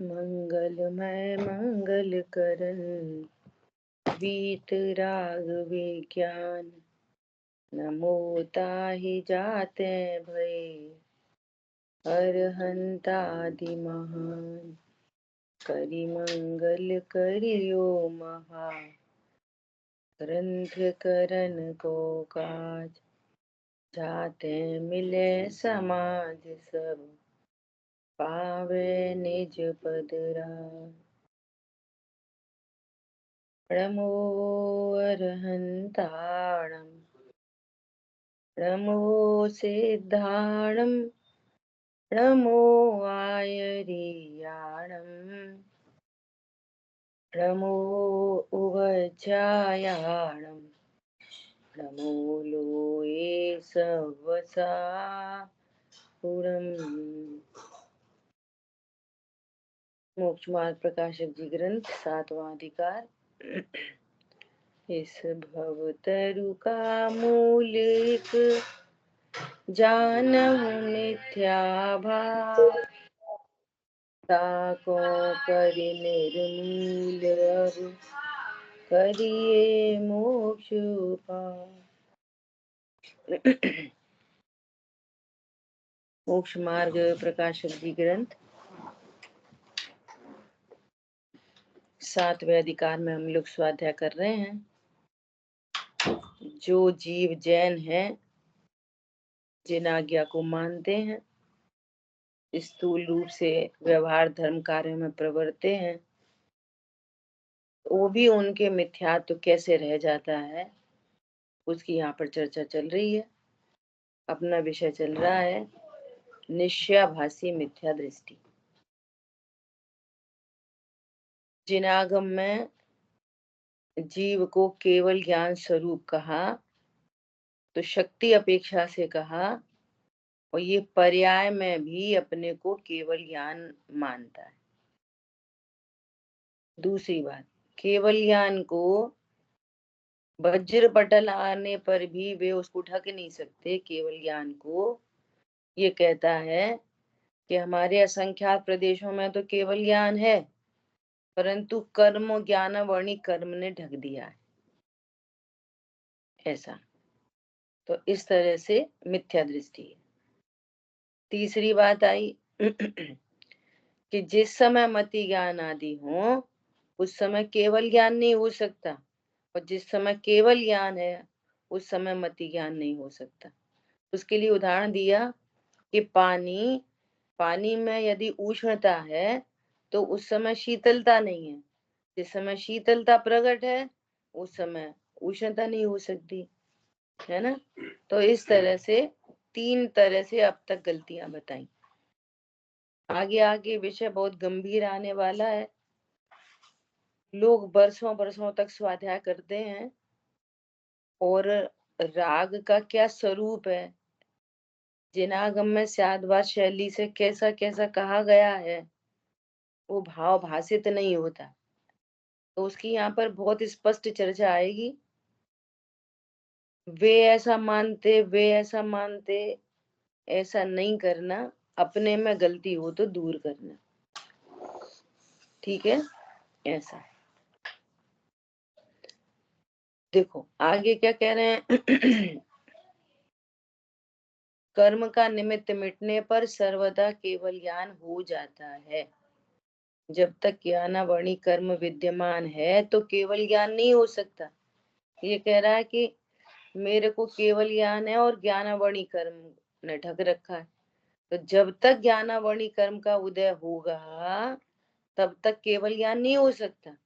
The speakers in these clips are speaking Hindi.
मंगलमय मंगल करन वीतराग विज्ञान, नमो ताहि जाते भय अरहंतादि महान। करि मंगल करियो महा, ग्रंथ करन को काज। जाते मिले समाज सब, पावे निज पद राज। नमो अरहंताणं, नमो सिद्धाणं, नमो आयर्याणं, नमो उवचायाणं, नमो लोये सवसा पुरम्। मोक्ष मार्ग प्रकाशक जी ग्रंथ 7वां अधिकार। इस भवतरु का मूल एक, जानहु मिथ्या भाव। ताको करि निर्मूल अब, करिए मोक्ष उपाय। मोक्ष मार्ग प्रकाशक जी ग्रंथ 7वें अधिकार में हम लोग स्वाध्याय कर रहे हैं। जो जीव जैन हैं, जिन आज्ञा को मानते हैं, स्थूल रूप से व्यवहार धर्म कार्य में प्रवृत्ते हैं, वो भी उनके मिथ्यात्व कैसे रह जाता है, उसकी यहाँ पर चर्चा चल रही है। अपना विषय चल रहा है निश्चयाभासी मिथ्या दृष्टि। जिनागम में जीव को केवल ज्ञान स्वरूप कहा, तो शक्ति अपेक्षा से कहा, और ये पर्याय में भी अपने को केवल ज्ञान मानता है। दूसरी बात, केवल ज्ञान को वज्र पटल आने पर भी वे उसको ढक नहीं सकते। केवल ज्ञान को ये कहता है कि हमारे असंख्यात प्रदेशों में तो केवल ज्ञान है, परंतु कर्म ज्ञान वर्णी कर्म ने ढक दिया है, ऐसा। तो इस तरह से मिथ्या दृष्टि है। तीसरी बात आई कि जिस समय मति ज्ञान आदि हो, उस समय केवल ज्ञान नहीं हो सकता, और जिस समय केवल ज्ञान है उस समय मति ज्ञान नहीं हो सकता। उसके लिए उदाहरण दिया कि पानी में यदि उष्णता है तो उस समय शीतलता नहीं है। जिस समय शीतलता प्रकट है उस समय उष्णता नहीं हो सकती, है ना। तो इस तरह से 3 तरह से अब तक गलतियां बताई। आगे आगे विषय बहुत गंभीर आने वाला है। लोग बरसों बरसों तक स्वाध्याय करते हैं, और राग का क्या स्वरूप है, जिनागम में स्याद्वाद शैली से कैसा कैसा कहा गया है, वो भाव भाषित नहीं होता। तो उसकी यहाँ पर बहुत स्पष्ट चर्चा आएगी। वे ऐसा मानते, ऐसा नहीं करना। अपने में गलती हो तो दूर करना, ठीक है, ऐसा। देखो आगे क्या कह रहे हैं। कर्म का निमित्त मिटने पर सर्वदा केवल ज्ञान हो जाता है। जब तक ज्ञानावणी कर्म विद्यमान है तो केवल ज्ञान नहीं हो सकता। ये कह रहा है कि मेरे को केवल ज्ञान है और ज्ञानावणी कर्म ने ढक रखा है। तो जब तक ज्ञानावणी कर्म का उदय होगा तब तक केवल ज्ञान नहीं हो सकता।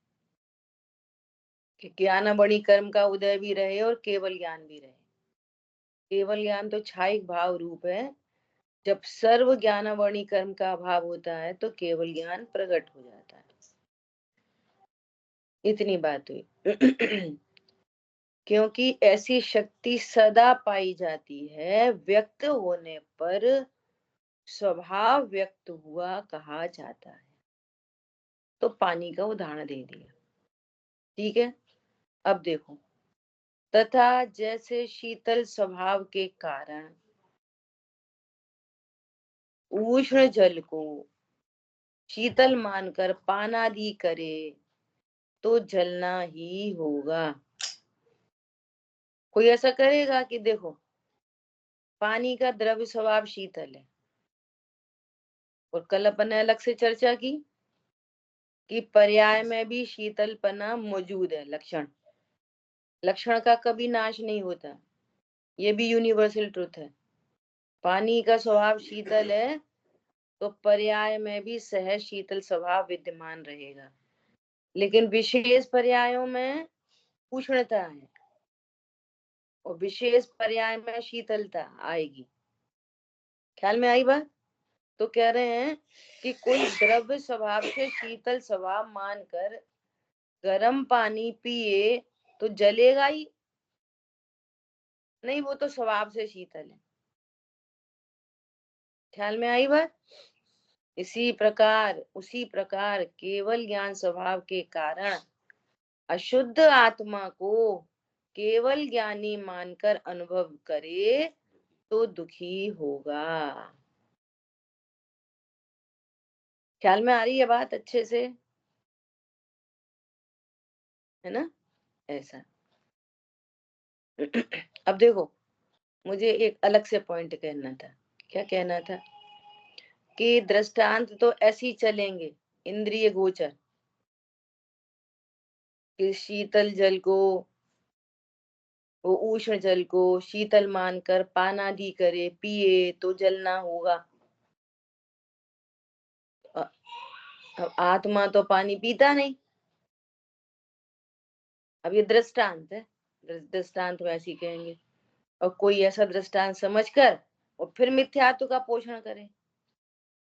कि ज्ञानावणी कर्म का उदय भी रहे और केवल ज्ञान भी रहे। केवल ज्ञान तो छायिक भाव रूप है। जब सर्व ज्ञानावणी कर्म का अभाव होता है तो केवल ज्ञान प्रकट हो जाता है। इतनी बात हुई। क्योंकि ऐसी शक्ति सदा पाई जाती है, व्यक्त होने पर स्वभाव व्यक्त हुआ कहा जाता है। तो पानी का उदाहरण दे दिया, ठीक है। अब देखो, तथा जैसे शीतल स्वभाव के कारण उष्ण जल को शीतल मानकर पानादि करे तो जलना ही होगा। कोई ऐसा करेगा कि देखो पानी का द्रव्य स्वभाव शीतल है, और कल अपन ने अलग से चर्चा की कि पर्याय में भी शीतलपना मौजूद है। लक्षण लक्षण का कभी नाश नहीं होता, ये भी यूनिवर्सल ट्रुथ है। पानी का स्वभाव शीतल है तो पर्याय में भी सहज शीतल स्वभाव विद्यमान रहेगा, लेकिन विशेष पर्यायों में उष्णता है और विशेष पर्याय में शीतलता आएगी। ख्याल में आई बात? तो कह रहे हैं कि कोई द्रव्य स्वभाव से शीतल स्वभाव मानकर गर्म पानी पिए तो जलेगा ही नहीं, वो तो स्वभाव से शीतल है। ख्याल में आई बात? उसी प्रकार केवल ज्ञान स्वभाव के कारण अशुद्ध आत्मा को केवल ज्ञानी मानकर अनुभव करे तो दुखी होगा। ख्याल में आ रही है बात अच्छे से? है ना? ऐसा। अब देखो, मुझे एक अलग से पॉइंट कहना था। क्या कहना था? कि दृष्टांत तो ऐसे ही चलेंगे, इंद्रिय गोचर, कि शीतल जल को, वो उष्ण जल को शीतल मानकर पानादि करे पिए तो जलना होगा। अब आत्मा तो पानी पीता नहीं। अब ये दृष्टांत है, दृष्टांत में ऐसी कहेंगे, और कोई ऐसा दृष्टांत समझकर और फिर मिथ्यात्व का पोषण करे।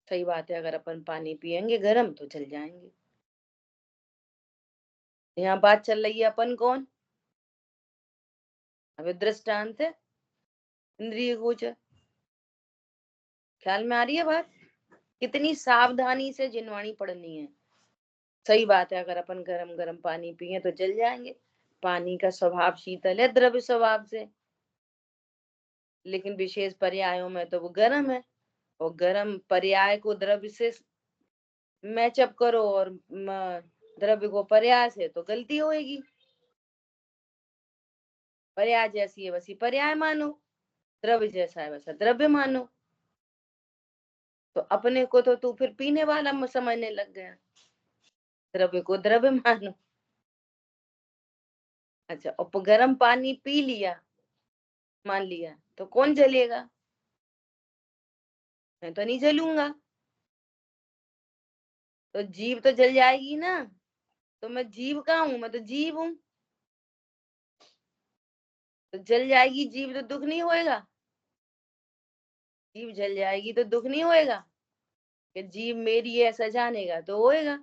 सही बात है, अगर अपन पानी पिएंगे गर्म तो जल जाएंगे। यहाँ बात चल रही है अपन कौन? अब दृष्टांत है इंद्रिय गोचर। ख्याल में आ रही है बात? कितनी सावधानी से जिनवाणी पढ़नी है। सही बात है, अगर अपन गरम गरम पानी पिए तो जल जाएंगे। पानी का स्वभाव शीतल है द्रव्य स्वभाव से, लेकिन विशेष पर्यायों में तो वो गर्म है, और गर्म पर्याय को द्रव्य से मैचअप करो और द्रव्य को पर्याय से, तो गलती होएगी। पर्याय जैसी है वैसी पर्याय मानो, द्रव्य जैसा है वैसा द्रव्य मानो। तो अपने को तो तू फिर पीने वाला समझने लग गया, द्रव्य को द्रव्य मानो। अच्छा, और गर्म पानी पी लिया, मान लिया, तो कौन जलेगा? मैं तो नहीं जलूंगा। तो जीव तो जल जाएगी ना। तो मैं जीव कहाँ हूं? मैं तो जीव हूँ। तो जल जाएगी जीव तो दुख नहीं होएगा? जीव जल जाएगी तो दुख नहीं होएगा? कि जीव मेरी है ऐसा जानेगा तो होएगा,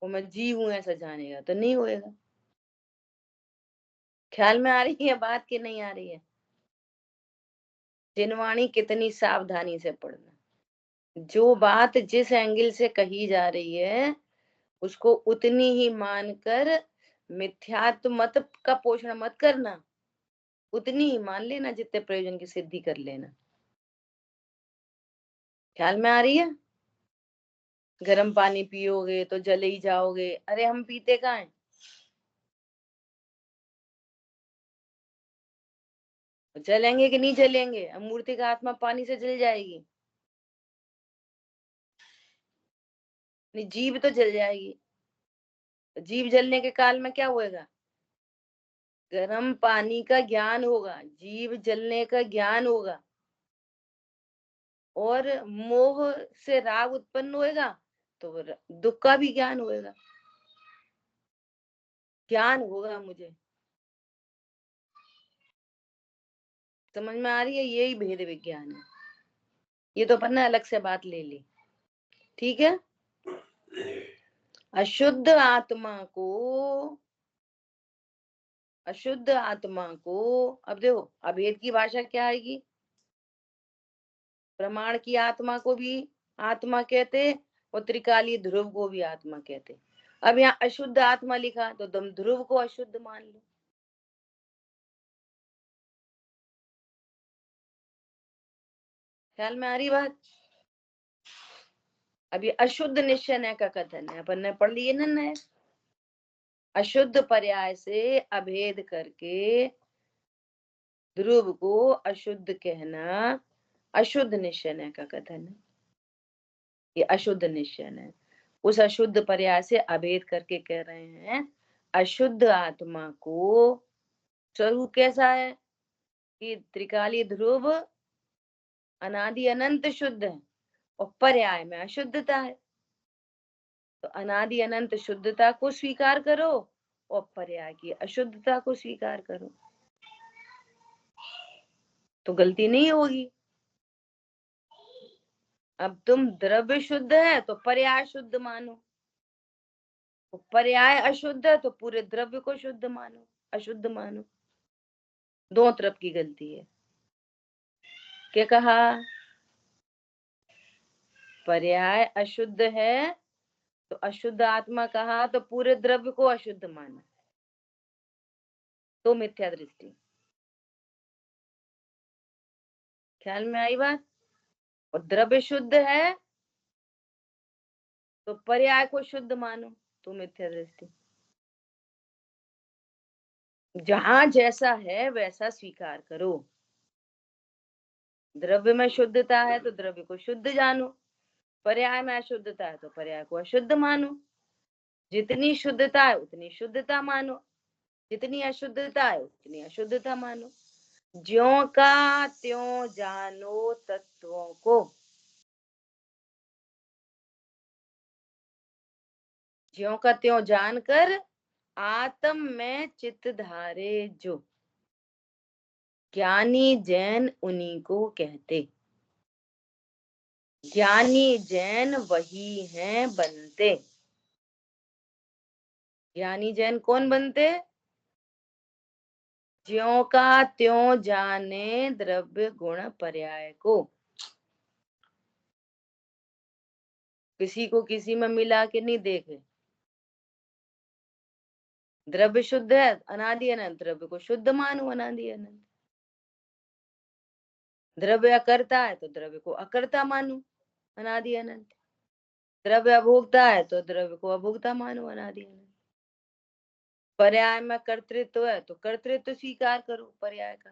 और मैं जीव हूं ऐसा जानेगा तो नहीं होएगा। ख्याल में आ रही है बात कि नहीं आ रही है? जिनवाणी कितनी सावधानी से पढ़ना, जो बात जिस एंगल से कही जा रही है उसको उतनी ही मानकर मिथ्यात्व मत का पोषण मत करना, उतनी ही मान लेना जितने प्रयोजन की सिद्धि कर लेना। ख्याल में आ रही है? गर्म पानी पियोगे तो जले ही जाओगे, अरे हम पीते कहाँ हैं? जलेंगे कि नहीं जलेंगे? अब मूर्ति का आत्मा पानी से जल जाएगी? नहीं, जीव तो जल जाएगी। जीव जलने के काल में क्या होएगा? गर्म पानी का ज्ञान होगा, जीव जलने का ज्ञान होगा, और मोह से राग उत्पन्न होएगा तो दुख का भी ज्ञान होएगा। ज्ञान होगा मुझे। समझ में आ रही है? यही भेद विज्ञान है। ये तो अपन ने अलग से बात ले ली, ठीक है। अशुद्ध आत्मा को अब देखो अभेद की भाषा क्या आएगी? प्रमाण की आत्मा को भी आत्मा कहते, और त्रिकालीय ध्रुव को भी आत्मा कहते। अब यहाँ अशुद्ध आत्मा लिखा तो तुम ध्रुव को अशुद्ध मान लो। ख्याल में आ रही बात? अब ये अशुद्ध निश्चय न का कथन है, अपन ने पढ़ लिए ना। अशुद्ध पर्याय से अभेद करके ध्रुव को अशुद्ध कहना अशुद्ध निश्चय न का कथन है। ये अशुद्ध निश्चय है। उस अशुद्ध पर्याय से अभेद करके कह रहे हैं अशुद्ध आत्मा को स्वरूप कैसा है कि त्रिकाली ध्रुव अनादि अनंत शुद्ध है और पर्याय में अशुद्धता है। तो अनादि अनंत शुद्धता को स्वीकार करो और पर्याय की अशुद्धता को स्वीकार करो, तो गलती नहीं होगी। अब तुम द्रव्य शुद्ध है तो पर्याय शुद्ध मानो, तो पर्याय अशुद्ध है तो पूरे द्रव्य को शुद्ध मानो, अशुद्ध मानो। दो तरफ की गलती है। क्या कहा? पर्याय अशुद्ध है तो अशुद्ध आत्मा कहा तो पूरे द्रव्य को अशुद्ध माना, तो मिथ्या दृष्टि। ख्याल में आई बात? और द्रव्य शुद्ध है तो पर्याय को शुद्ध मानो, तो मिथ्या दृष्टि। जहां जैसा है वैसा स्वीकार करो। द्रव्य में शुद्धता है तो द्रव्य को शुद्ध जानो, पर्याय में अशुद्धता है तो पर्याय को अशुद्ध मानो। जितनी शुद्धता है उतनी शुद्धता मानो, जितनी अशुद्धता है उतनी अशुद्धता मानो। ज्यों का त्यों जानो तत्वों को, ज्यों का त्यों जानकर आत्म में चित्त धारे जो, ज्ञानी जैन उन्हीं को कहते। ज्ञानी जैन वही हैं बनते। ज्ञानी जैन कौन बनते? ज्यों का त्यों जाने द्रव्य गुण पर्याय को, किसी को किसी में मिला के नहीं देखे। द्रव्य शुद्ध है अनादि अनंत, द्रव्य को शुद्ध मानो अनादि अनंत। द्रव्य अकर्ता है तो द्रव्य को अकर्ता मानो अनादि अनंत। द्रव्य अभोक्ता है तो द्रव्य को अभोक्ता मानो अनादि अनंत। पर्याय में कर्तृत्व है तो कर्तृत्व स्वीकार करो पर्याय का।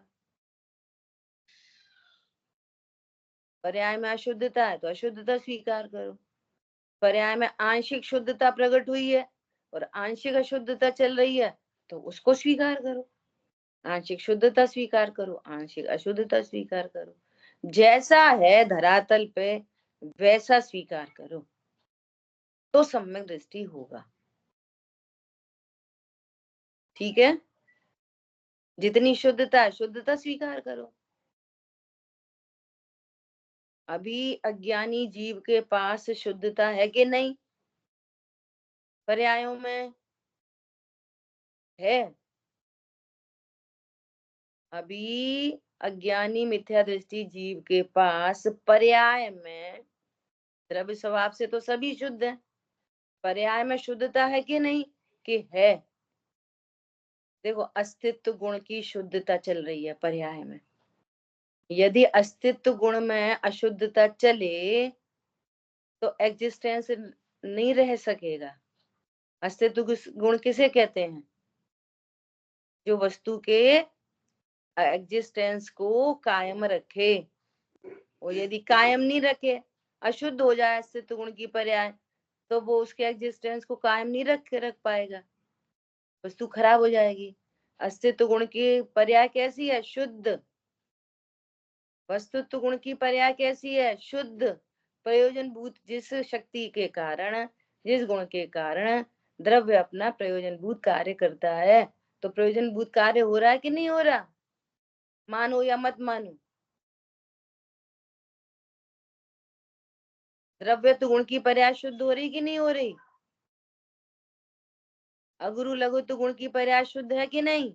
पर्याय में अशुद्धता है तो अशुद्धता स्वीकार करो। पर्याय में आंशिक शुद्धता प्रकट हुई है और आंशिक अशुद्धता चल रही है तो उसको स्वीकार करो। आंशिक शुद्धता स्वीकार करो, आंशिक अशुद्धता स्वीकार करो। जैसा है धरातल पे वैसा स्वीकार करो तो सम्यक दृष्टि होगा। ठीक है? जितनी शुद्धता है शुद्धता स्वीकार करो। अभी अज्ञानी जीव के पास शुद्धता है कि नहीं? पर्यायों में है। अभी अज्ञानी मिथ्या दृष्टि जीव के पास पर्याय में द्रव्य स्वभाव से तो सभी शुद्ध है, पर्याय में शुद्धता है कि नहीं? कि है। देखो अस्तित्व गुण की शुद्धता चल रही है पर्याय में। यदि अस्तित्व गुण में अशुद्धता चले तो एग्जिस्टेंस नहीं रह सकेगा। अस्तित्व गुण किसे कहते हैं? जो वस्तु के एग्जिस्टेंस को कायम रखे। और यदि कायम नहीं रखे, अशुद्ध हो जाए अस्तित्व गुण की पर्याय, तो वो उसके एग्जिस्टेंस को कायम नहीं रख पाएगा, वस्तु खराब हो जाएगी। अस्तित्व गुण की पर्याय कैसी है? शुद्ध। वस्तुत्व गुण की पर्याय कैसी है? शुद्ध। प्रयोजन भूत जिस शक्ति के कारण, जिस गुण के कारण द्रव्य अपना प्रयोजन भूत कार्य करता है, तो प्रयोजन भूत कार्य हो रहा है कि नहीं हो रहा? मानो या मत मानो, द्रव्यत्व गुण की पर्याय शुद्ध हो रही कि नहीं हो रही? अगुरु लघुत्व गुण की पर्याय शुद्ध है कि नहीं?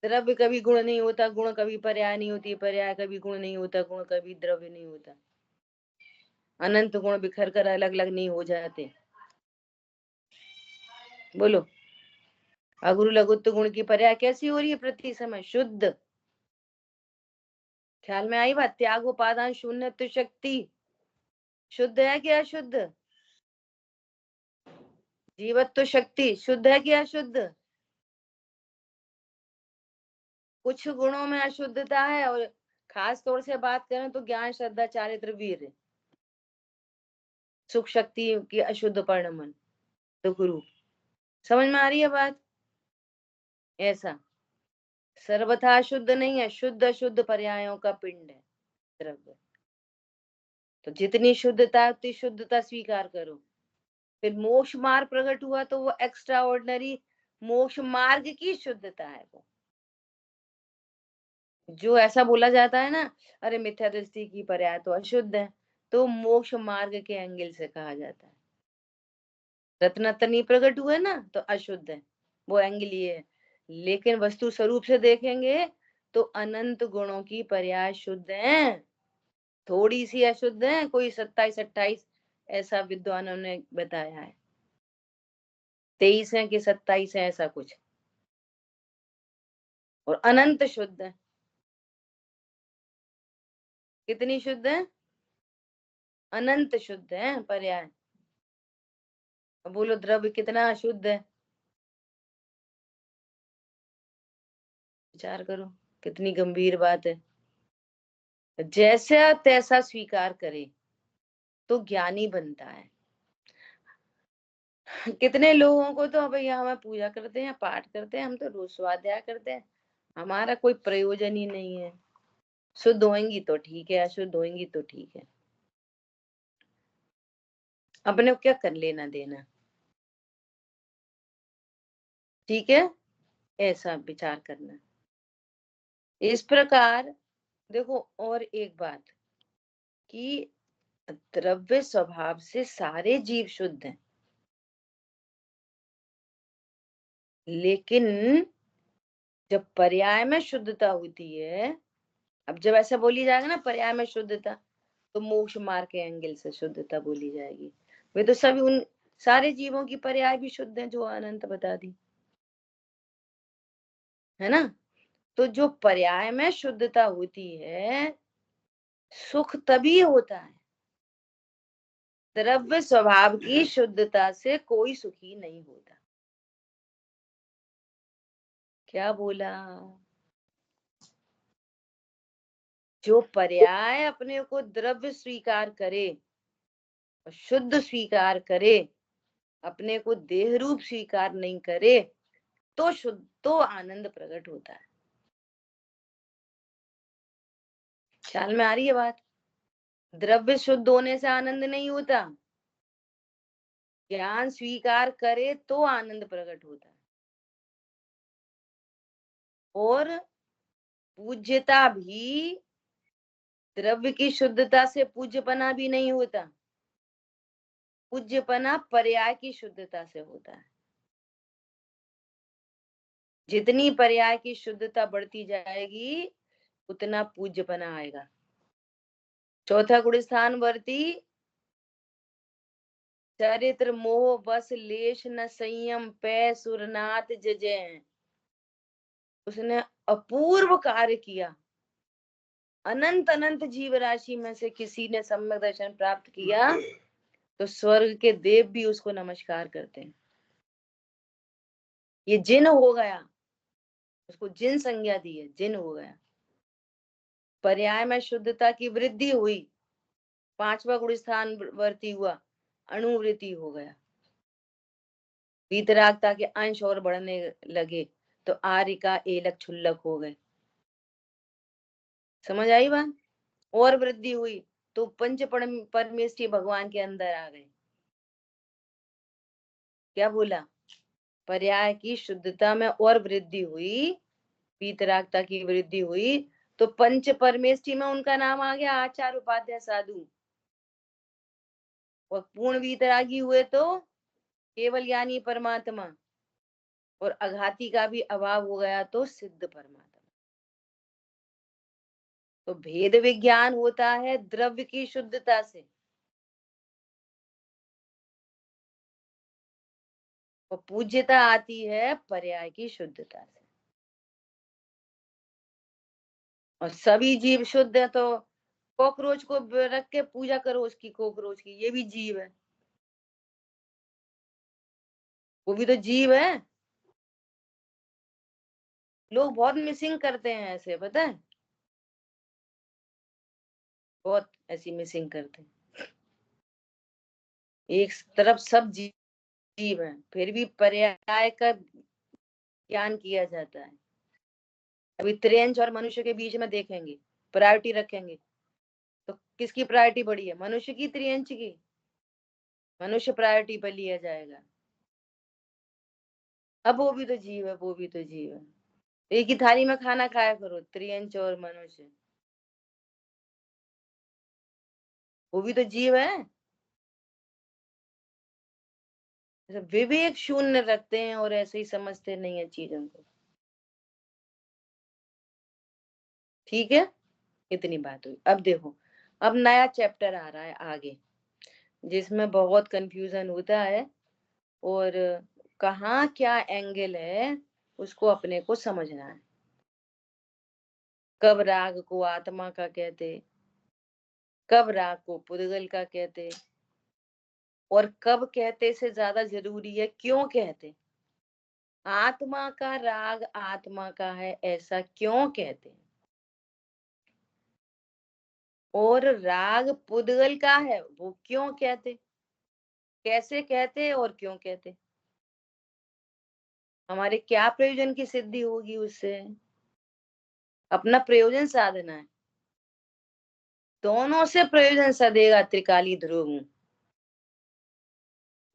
द्रव्य कभी गुण नहीं होता, गुण कभी पर्याय नहीं होती, पर्याय कभी गुण नहीं होता, गुण कभी द्रव्य नहीं होता। अनंत गुण बिखर कर अलग अलग नहीं हो जाते। बोलो, अगुरु लघुत्व गुण की पर्याय कैसी हो रही है? प्रति समय शुद्ध। ख्याल में आई बात? त्याग उपादान शून्य तो शक्ति शुद्ध है कि अशुद्ध? जीवत्व शक्ति शुद्ध है कि अशुद्ध? कुछ गुणों में अशुद्धता है, और खास तौर से बात करें तो ज्ञान, श्रद्धा, चारित्र, वीर, सुख शक्ति की अशुद्ध परिणमन, दुख रूप। समझ में आ रही है बात? ऐसा सर्वथा शुद्ध नहीं है, शुद्ध अशुद्ध पर्यायों का पिंड है द्रव्य। तो जितनी शुद्धता है उतनी शुद्धता स्वीकार करो। फिर मोक्ष मार्ग प्रकट हुआ तो वो एक्स्ट्रा ऑर्डिनरी मोक्ष मार्ग की शुद्धता है। वो जो ऐसा बोला जाता है ना, अरे मिथ्या दृष्टि की पर्याय तो अशुद्ध है, तो मोक्ष मार्ग के एंगल से कहा जाता है। रत्नतनी प्रकट हुए ना तो अशुद्ध है, वो एंगल ये है। लेकिन वस्तु स्वरूप से देखेंगे तो अनंत गुणों की पर्याय शुद्ध है, थोड़ी सी अशुद्ध है, कोई 27-28 ऐसा विद्वानों ने बताया है, 23 है कि 27 है ऐसा कुछ, और अनंत शुद्ध है। कितनी शुद्ध है? अनंत शुद्ध है पर्याय। अब बोलो द्रव्य कितना अशुद्ध है? विचार करो, कितनी गंभीर बात है। जैसा तैसा स्वीकार करे तो ज्ञानी बनता है। कितने लोगों को तो भैया हम पूजा करते हैं, पाठ करते हैं, हम तो रोज स्वाध्याय करते हैं, हमारा कोई प्रयोजन ही नहीं है। शुद्ध होएंगी तो ठीक है, अशुद्ध होएंगी तो ठीक है, अपने को क्या कर लेना देना। ठीक है, ऐसा विचार करना। इस प्रकार देखो, और एक बात कि द्रव्य स्वभाव से सारे जीव शुद्ध हैं, लेकिन जब पर्याय में शुद्धता होती है, अब जब ऐसा बोली जाएगा ना पर्याय में शुद्धता, तो मोक्ष मार्ग के एंगल से शुद्धता बोली जाएगी। वे तो सभी उन सारे जीवों की पर्याय भी शुद्ध है जो अनंत बता दी है ना। तो जो पर्याय में शुद्धता होती है, सुख तभी होता है। द्रव्य स्वभाव की शुद्धता से कोई सुखी नहीं होता। क्या बोला? जो पर्याय अपने को द्रव्य स्वीकार करे और शुद्ध स्वीकार करे, अपने को देह रूप स्वीकार नहीं करे, तो शुद्ध तो आनंद प्रकट होता है। ख्याल में आ रही है बात? द्रव्य शुद्ध होने से आनंद नहीं होता, ज्ञान स्वीकार करे तो आनंद प्रकट होता है। और पूज्यता भी द्रव्य की शुद्धता से पूज्यपना भी नहीं होता, पूज्यपना पर्याय की शुद्धता से होता है। जितनी पर्याय की शुद्धता बढ़ती जाएगी उतना पूज्यपना आएगा। चौथा गुण स्थान वर्ती चरित्र मोह बस लेश न संयम पै सुरनाथ जजै। उसने अपूर्व कार्य किया, अनंत अनंत जीव राशि में से किसी ने सम्यक दर्शन प्राप्त किया तो स्वर्ग के देव भी उसको नमस्कार करते हैं। ये जिन हो गया, उसको जिन संज्ञा दी है, जिन हो गया। पर्याय में शुद्धता की वृद्धि हुई, पांचवा गुण स्थान वर्ती हुआ, अणुवृत्ति हो गया, वीतरागता के अंश और बढ़ने लगे तो आर्य का एलक छुल्लक हो गए। समझ आई बात? और वृद्धि हुई तो पंच परमेष्ठी भगवान के अंदर आ गए। क्या बोला? पर्याय की शुद्धता में और वृद्धि हुई, वीतरागता की वृद्धि हुई तो पंच परमेष्ठी में उनका नाम आ गया आचार्य उपाध्याय साधु। और पूर्ण वीतरागी हुए तो केवल ज्ञानी परमात्मा, और अघाती का भी अभाव हो गया तो सिद्ध परमात्मा। तो भेद विज्ञान होता है द्रव्य की शुद्धता से, और पूज्यता आती है पर्याय की शुद्धता से। और सभी जीव शुद्ध है, तो कॉकरोच को रख के पूजा करो उसकी, कॉकरोच की, ये भी जीव है, वो भी तो जीव है। लोग बहुत मिसिंग करते हैं ऐसे, पता है, बहुत ऐसी मिसिंग करते हैं। एक तरफ सब जीव है, फिर भी पर्याय का ज्ञान किया जाता है। अभी त्रियंच और मनुष्य के बीच में देखेंगे, प्रायोरिटी रखेंगे, तो किसकी प्रायोरिटी बड़ी है, मनुष्य की, त्रियंच की? मनुष्य प्रायोरिटी पर लिया जाएगा। अब वो भी तो जीव है, वो भी तो जीव है, एक ही थाली में खाना खाया करो, त्रियंच और मनुष्य, वो भी तो जीव है। विवेक शून्य रखते हैं और ऐसे ही समझते नहीं है चीजों को। ठीक है, इतनी बात हुई। अब देखो, अब नया चैप्टर आ रहा है आगे, जिसमें बहुत कंफ्यूजन होता है, और कहाँ क्या एंगल है उसको अपने को समझना है। कब राग को आत्मा का कहते, कब राग को पुद्गल का कहते, और कब कहते से ज्यादा जरूरी है क्यों कहते। आत्मा का राग आत्मा का है ऐसा क्यों कहते, और राग पुद्गल का है वो क्यों कहते, कैसे कहते और क्यों कहते, हमारे क्या प्रयोजन की सिद्धि होगी उससे, अपना प्रयोजन साधना है। दोनों से प्रयोजन सधेगा त्रिकाली ध्रुव,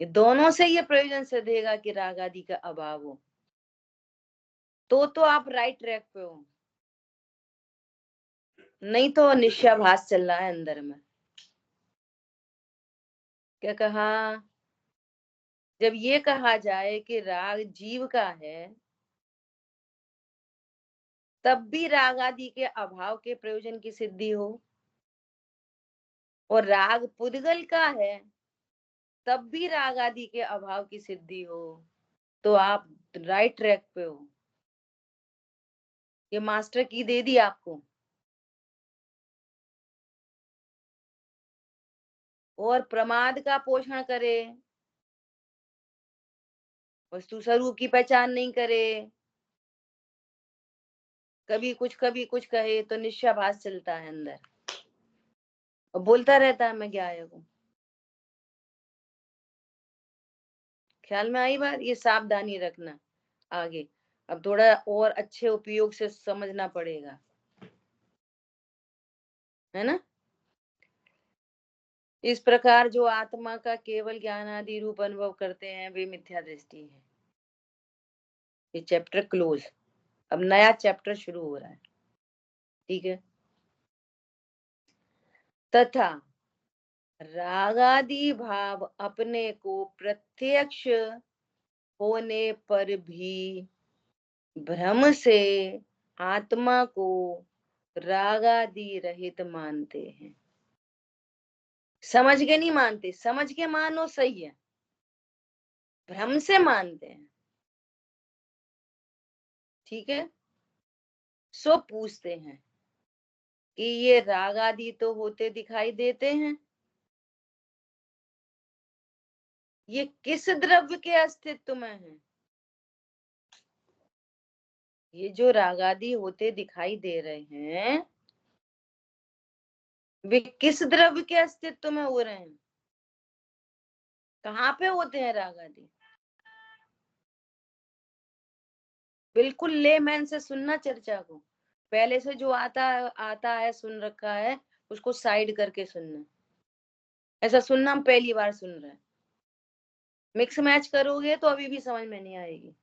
ये दोनों से ये प्रयोजन सधेगा कि राग आदि का अभाव हो, तो आप राइट ट्रैक पे हो, नहीं तो निश्चयाभास चल रहा है अंदर में। क्या कहा, जब ये कहा जाए कि राग जीव का है, तब भी राग आदि के अभाव के प्रयोजन की सिद्धि हो, और राग पुद्गल का है तब भी राग आदि के अभाव की सिद्धि हो, तो आप राइट ट्रैक पे हो। ये मास्टर की दे दी आपको। और प्रमाद का पोषण करे, वस्तु स्वरूप की पहचान नहीं करे, कभी कुछ कहे, तो निश्चयाभास चलता है अंदर और बोलता रहता है मैं ज्ञायक हूँ। ख्याल में आई बात, ये सावधानी रखना आगे, अब थोड़ा और अच्छे उपयोग से समझना पड़ेगा, है ना। इस प्रकार जो आत्मा का केवल ज्ञान आदि रूप अनुभव करते हैं वे मिथ्या दृष्टि है। ये चैप्टर क्लोज, अब नया चैप्टर शुरू हो रहा है। ठीक है, तथा रागादि भाव अपने को प्रत्यक्ष होने पर भी भ्रम से आत्मा को रागादि रहित मानते हैं। समझ के नहीं मानते, समझ के मानो सही है, भ्रम से मानते हैं। ठीक है, सो पूछते हैं कि ये राग आदि तो होते दिखाई देते हैं, ये किस द्रव्य के अस्तित्व में है, ये जो राग आदि होते दिखाई दे रहे हैं वे किस द्रव्य के अस्तित्व में हो रहे हैं, कहाँ पे होते हैं राग आदि। बिल्कुल लेमैन से सुनना चर्चा को, पहले से जो आता आता है सुन रखा है उसको साइड करके सुनना, ऐसा सुनना हम पहली बार सुन रहे हैं। मिक्स मैच करोगे तो अभी भी समझ में नहीं आएगी।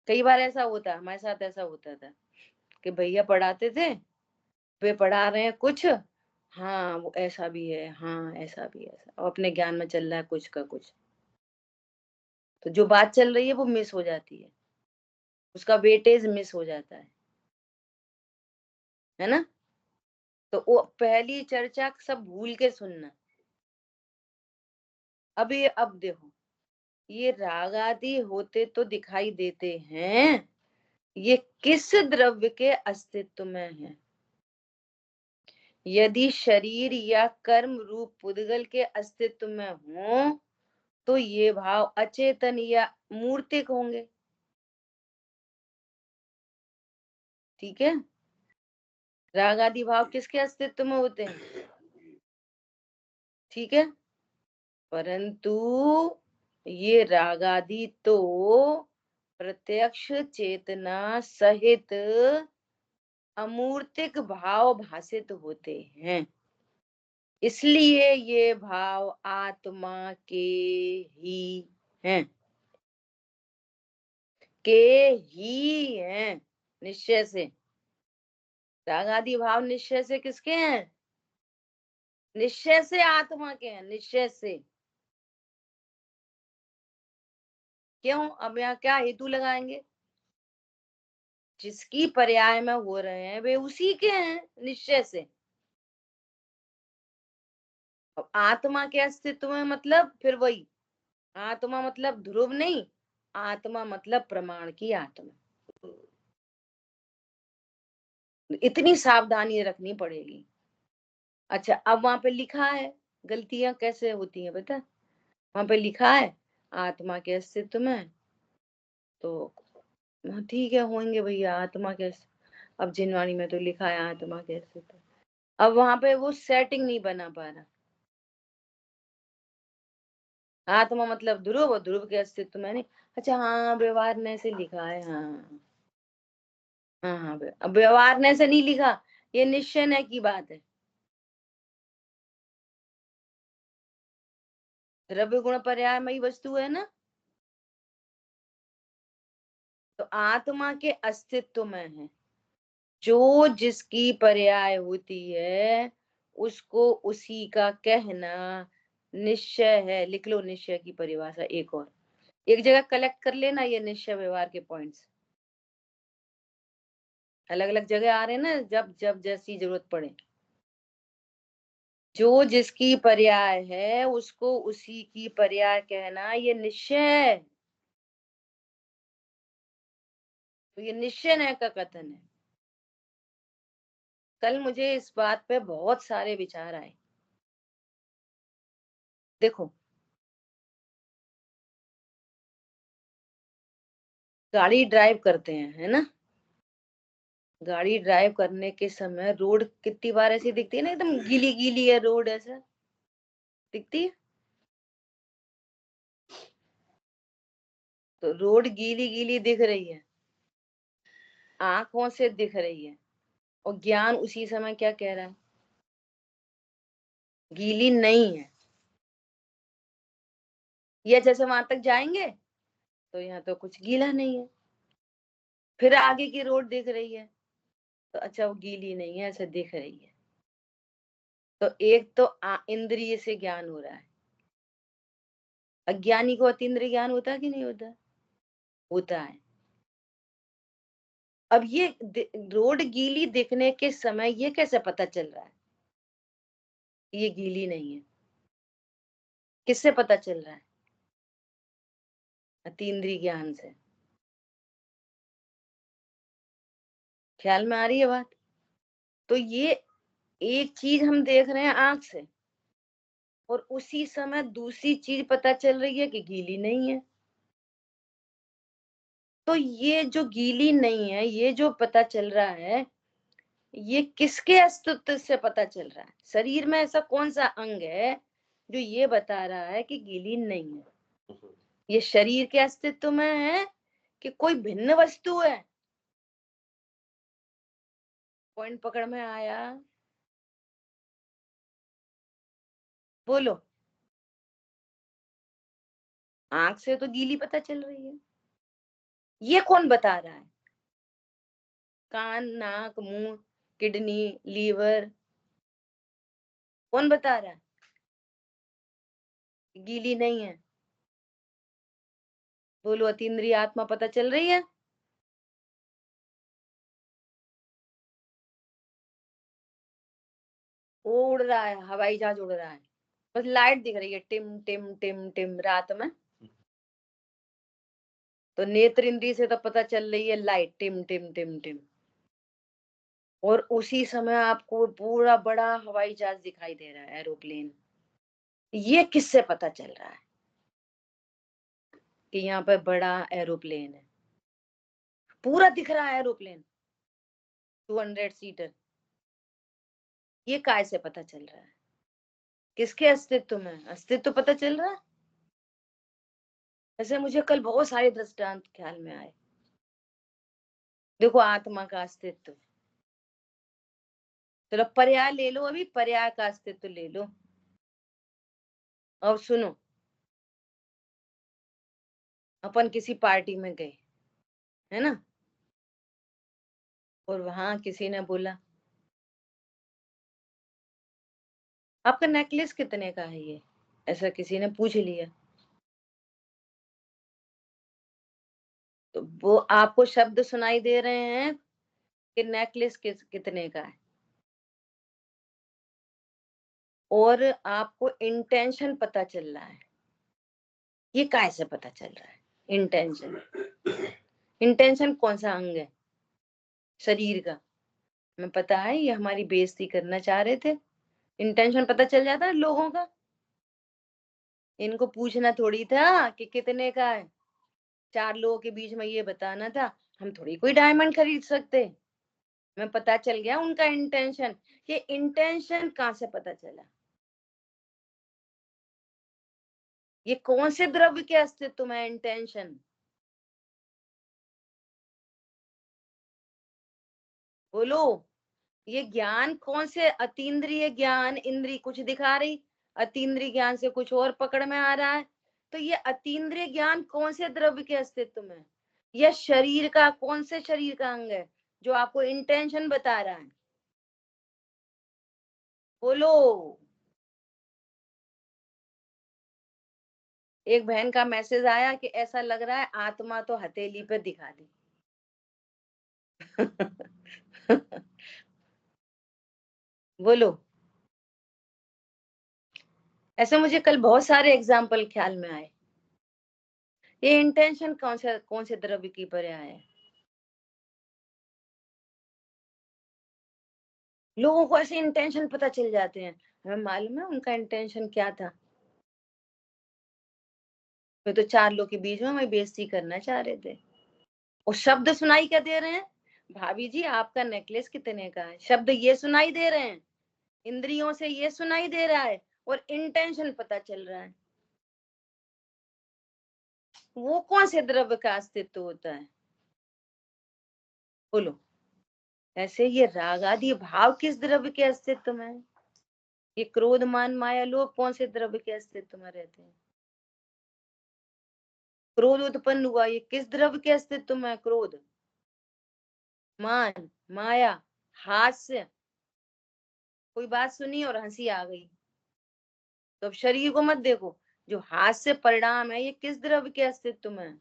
कई बार ऐसा होता, हमारे साथ ऐसा होता था कि भैया पढ़ाते थे, वे पढ़ा रहे हैं कुछ, हाँ वो ऐसा भी है, हाँ ऐसा भी है, ऐसा, और अपने ज्ञान में चल रहा है कुछ का कुछ, तो जो बात चल रही है वो मिस हो जाती है, उसका वेटेज मिस हो जाता है ना। तो वो पहली चर्चा सब भूल के सुनना। अब देखो, ये राग आदि होते तो दिखाई देते हैं, ये किस द्रव्य के अस्तित्व में है, यदि शरीर या कर्म रूप पुद्गल के अस्तित्व में हो तो ये भाव अचेतन या मूर्तिक होंगे। ठीक है, राग आदि भाव किसके अस्तित्व में होते हैं? ठीक है, परंतु ये राग आदि तो प्रत्यक्ष चेतना सहित अमूर्तिक भाव भासित होते हैं, इसलिए ये भाव आत्मा के ही हैं, के ही हैं निश्चय से। राग आदि भाव निश्चय से किसके हैं? निश्चय से आत्मा के हैं, निश्चय से। क्यों? अब यहाँ क्या हेतु लगाएंगे? जिसकी पर्याय में हो रहे हैं वे उसी के हैं निश्चय से। अब आत्मा के अस्तित्व में मतलब फिर वही, आत्मा मतलब ध्रुव नहीं, आत्मा मतलब प्रमाण की आत्मा। इतनी सावधानी रखनी पड़ेगी। अच्छा, अब वहां पे लिखा है, गलतियां कैसे होती हैं पता? वहां पे लिखा है आत्मा के अस्तित्व में, तो हाँ, ठीक है, होंगे भैया आत्मा के। अब जिनवाणी में तो लिखा है आत्मा के अस्तित्व, अब वहां पे वो सेटिंग नहीं बना पा रहा। आत्मा मतलब ध्रुव और ध्रुव के अस्तित्व में नहीं। अच्छा हाँ, व्यवहार ने से लिखा है, हाँ हाँ हाँ, अब व्यवहार ने से नहीं लिखा, ये निश्चय ने की बात है। द्रव्य गुण पर्यायमयी वस्तु है ना, तो आत्मा के अस्तित्व में है, जो जिसकी पर्याय होती है उसको उसी का कहना निश्चय है। लिख लो निश्चय की परिभाषा एक और, एक जगह कलेक्ट कर लेना ये निश्चय व्यवहार के पॉइंट्स, अलग अलग जगह आ रहे हैं ना, जब जब जैसी जरूरत पड़े। जो जिसकी पर्याय है उसको उसी की पर्याय कहना ये निश्चय है, तो ये निश्चय न का कथन है। कल मुझे इस बात पे बहुत सारे विचार आए। देखो, गाड़ी ड्राइव करते हैं है ना, गाड़ी ड्राइव करने के समय रोड कितनी बार ऐसी दिखती है ना, एकदम गीली गीली है रोड, ऐसा दिखती है। तो रोड गीली गीली दिख रही है, आंखों से दिख रही है, और ज्ञान उसी समय क्या कह रहा है? गीली नहीं है। या जैसे वहां तक जाएंगे तो यहाँ तो कुछ गीला नहीं है, फिर आगे की रोड दिख रही है, तो अच्छा वो गीली नहीं है, ऐसे दिख रही है। तो एक तो इंद्रिय से ज्ञान हो रहा है। अज्ञानी को अतीन्द्रिय ज्ञान होता है कि नहीं होता? होता है। अब ये रोड गीली दिखने के समय ये कैसे पता चल रहा है ये गीली नहीं है? किससे पता चल रहा है? अतीन्द्रिय ज्ञान से। ख्याल में आ रही है बात? तो ये एक चीज हम देख रहे हैं आंख से, और उसी समय दूसरी चीज पता चल रही है कि गीली नहीं है। तो ये जो गीली नहीं है, ये जो पता चल रहा है, ये किसके अस्तित्व से पता चल रहा है? शरीर में ऐसा कौन सा अंग है जो ये बता रहा है कि गीली नहीं है? ये शरीर के अस्तित्व में है कि कोई भिन्न वस्तु है? पॉइंट पकड़ में आया? बोलो। आंख से तो गीली पता चल रही है, ये कौन बता रहा है? कान, नाक, मुंह, किडनी, लीवर, कौन बता रहा है गीली नहीं है? बोलो, अतीन्द्रिय आत्मा पता चल रही है? उड़ रहा है, हवाई जहाज उड़ रहा है, बस लाइट दिख रही है टिम टिम टिम टिम रात में। तो नेत्र इंद्रिय से तो पता चल रही है लाइट टिम टिम टिम टिम, और उसी समय आपको पूरा बड़ा हवाई जहाज दिखाई दे रहा है, एरोप्लेन। ये किससे पता चल रहा है कि यहाँ पे बड़ा एरोप्लेन है? पूरा दिख रहा है एरोप्लेन 200 सीटर। ये काय से पता चल रहा है? किसके अस्तित्व में? अस्तित्व पता चल रहा है। ऐसे मुझे कल बहुत सारे दृष्टांत ख्याल में आए। देखो, आत्मा का अस्तित्व। चलो पर्याय ले लो, अभी पर्याय का अस्तित्व ले लो। और सुनो, अपन किसी पार्टी में गए, है ना, और वहां किसी ने बोला, आपका नेकलेस कितने का है ये? ऐसा किसी ने पूछ लिया, तो वो आपको शब्द सुनाई दे रहे हैं कि नेकलेस कितने का है, और आपको इंटेंशन पता चल रहा है। ये कैसे पता चल रहा है? इंटेंशन। इंटेंशन कौन सा अंग है शरीर का? हमें पता है ये हमारी बेइज्जती करना चाह रहे थे। इंटेंशन पता चल जाता है लोगों का। इनको पूछना थोड़ी था कि कितने का है, 4 लोगों के बीच में ये बताना था। हम थोड़ी कोई डायमंड खरीद सकते। हमें पता चल गया उनका इंटेंशन। ये इंटेंशन कहाँ से पता चला? ये कौन से द्रव्य के अस्तित्व में इंटेंशन? बोलो। ये ज्ञान कौन से अतीन्द्रिय ज्ञान? इंद्री कुछ दिखा रही, अतीन्द्रिय ज्ञान से कुछ और पकड़ में आ रहा है। तो ये अतीन्द्रिय ज्ञान कौन से द्रव्य के अस्तित्व में? यह शरीर का कौन से शरीर का अंग है जो आपको इंटेंशन बता रहा है? बोलो। एक बहन का मैसेज आया कि ऐसा लग रहा है आत्मा तो हथेली पे दिखा दी। बोलो। ऐसे मुझे कल बहुत सारे एग्जाम्पल ख्याल में आए। ये इंटेंशन कौन से द्रव्य की पर्याय है? लोगों को ऐसे इंटेंशन पता चल जाते हैं। हमें मालूम है उनका इंटेंशन क्या था। वे तो 4 लोग के बीच में हमें बेइज्जती करना चाह रहे थे। और शब्द सुनाई क्या दे रहे हैं? भाभी जी आपका नेकलेस कितने का है? शब्द ये सुनाई दे रहे हैं, इंद्रियों से ये सुनाई दे रहा है, और इंटेंशन पता चल रहा है। वो कौन से द्रव्य का अस्तित्व होता है? बोलो। ऐसे ये राग आदि भाव किस द्रव्य के अस्तित्व में है? ये क्रोध मान माया लोभ कौन से द्रव्य के अस्तित्व में रहते हैं? क्रोध उत्पन्न हुआ, ये किस द्रव्य के अस्तित्व में है? क्रोध, मान, माया, हास्य। कोई बात सुनी और हंसी आ गई, तो अब शरीर को मत देखो। जो हास्य परिणाम है ये किस द्रव्य के अस्तित्व में है?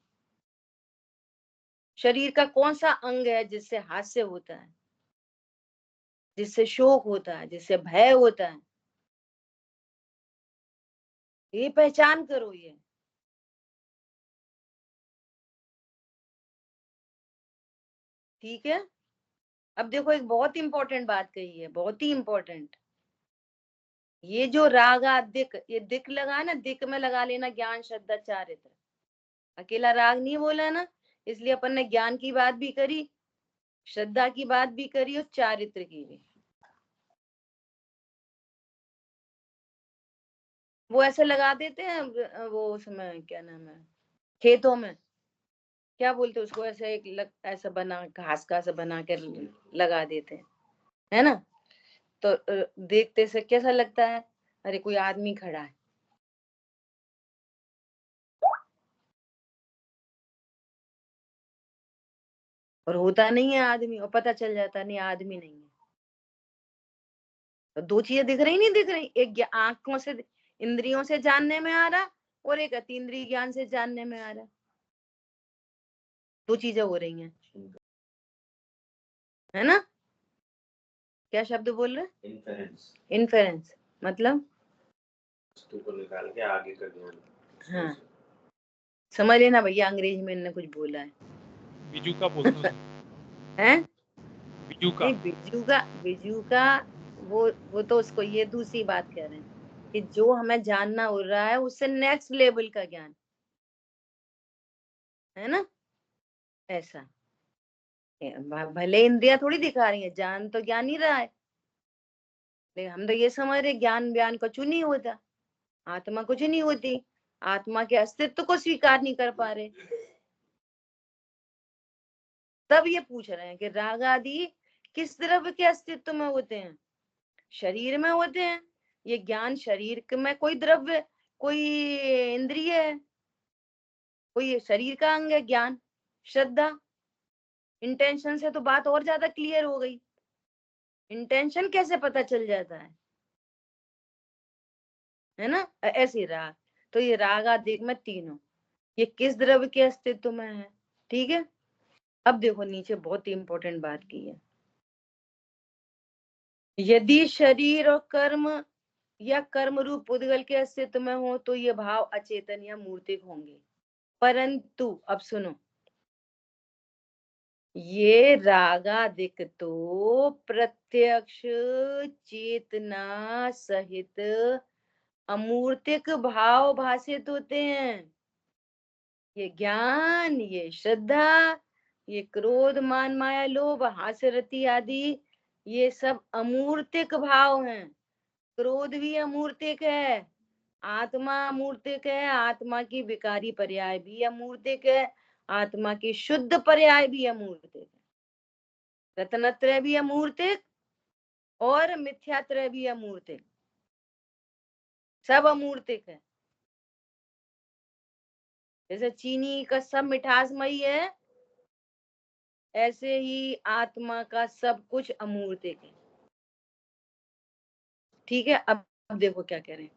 शरीर का कौन सा अंग है जिससे हास्य होता है, जिससे शोक होता है, जिससे भय होता है? ये पहचान करो ये। ठीक है। अब देखो, एक बहुत इंपॉर्टेंट बात कही है, बहुत ही इंपॉर्टेंट। ये जो रागा दिक, ये दिक लगा ना, दिक में लगा लेना ज्ञान श्रद्धा चारित्र। अकेला राग नहीं बोला ना, इसलिए अपन ने ज्ञान की बात भी करी, श्रद्धा की बात भी करी, और चारित्र की भी। वो ऐसे लगा देते हैं, वो उसमें क्या नाम है, खेतों में क्या बोलते हैं उसको, ऐसे ऐसा बना, घास का सा बना कर लगा देते हैं, है ना। तो देखते से कैसा लगता है? अरे कोई आदमी खड़ा है, और होता नहीं है आदमी, और पता चल जाता नहीं आदमी नहीं है। तो दो चीजें दिख रही नहीं दिख रही? एक आंखों से, इंद्रियों से जानने में आ रहा, और एक अतीन्द्रिय ज्ञान से जानने में आ रहा। दो चीजें हो रही हैं, है ना। क्या शब्द बोल रहे? इन्फेरेंस। इन्फेरेंस मतलब को निकाल के आगे कर देना। हाँ, समझ लेना भैया, अंग्रेजी में इन्होंने कुछ बोला है। बीजू का बोलते हैं। हैं? नहीं, बिजू का वो तो उसको ये दूसरी बात कह रहे हैं कि जो हमें जानना हो रहा है उससे नेक्स्ट लेवल का ज्ञान, है ना, ऐसा। भले इंद्रियां थोड़ी दिखा रही है, जान तो ज्ञान ही रहा है, लेकिन हम तो ये समझ रहे ज्ञान व्यान कुछ नहीं होता, आत्मा कुछ नहीं होती, आत्मा के अस्तित्व को स्वीकार नहीं कर पा रहे। तब ये पूछ रहे हैं कि राग आदि किस द्रव्य के अस्तित्व में होते हैं? शरीर में होते हैं। ये ज्ञान शरीर में कोई द्रव्य, कोई इंद्रिय है, कोई शरीर का अंग है ज्ञान, श्रद्धा। इंटेंशन से तो बात और ज्यादा क्लियर हो गई। इंटेंशन कैसे पता चल जाता है ना, ऐसे राग। तो ये राग आदि में तीनों, ये किस द्रव्य के अस्तित्व में है? ठीक है, अब देखो नीचे बहुत ही इंपॉर्टेंट बात की है। यदि शरीर और कर्म या कर्म रूप उद्गल के अस्तित्व में हो तो ये भाव अचेतन या मूर्तिक होंगे। परंतु अब सुनो, ये रागादिक तो प्रत्यक्ष चेतना सहित अमूर्तिक भाव भाषित होते हैं। ये ज्ञान, ये श्रद्धा, ये क्रोध मान माया लोभ हास्य रति आदि, ये सब अमूर्तिक भाव हैं। क्रोध भी अमूर्तिक है, आत्मा अमूर्तिक है, आत्मा की विकारी पर्याय भी अमूर्तिक है, आत्मा की शुद्ध पर्याय भी अमूर्तिक है। रत्नत्रय भी अमूर्तिक और मिथ्यात्रय भी अमूर्तिक, सब अमूर्तिक है। जैसे चीनी का सब मिठासमयी है, ऐसे ही आत्मा का सब कुछ अमूर्तिक है। ठीक है, अब देखो क्या कह रहे हैं।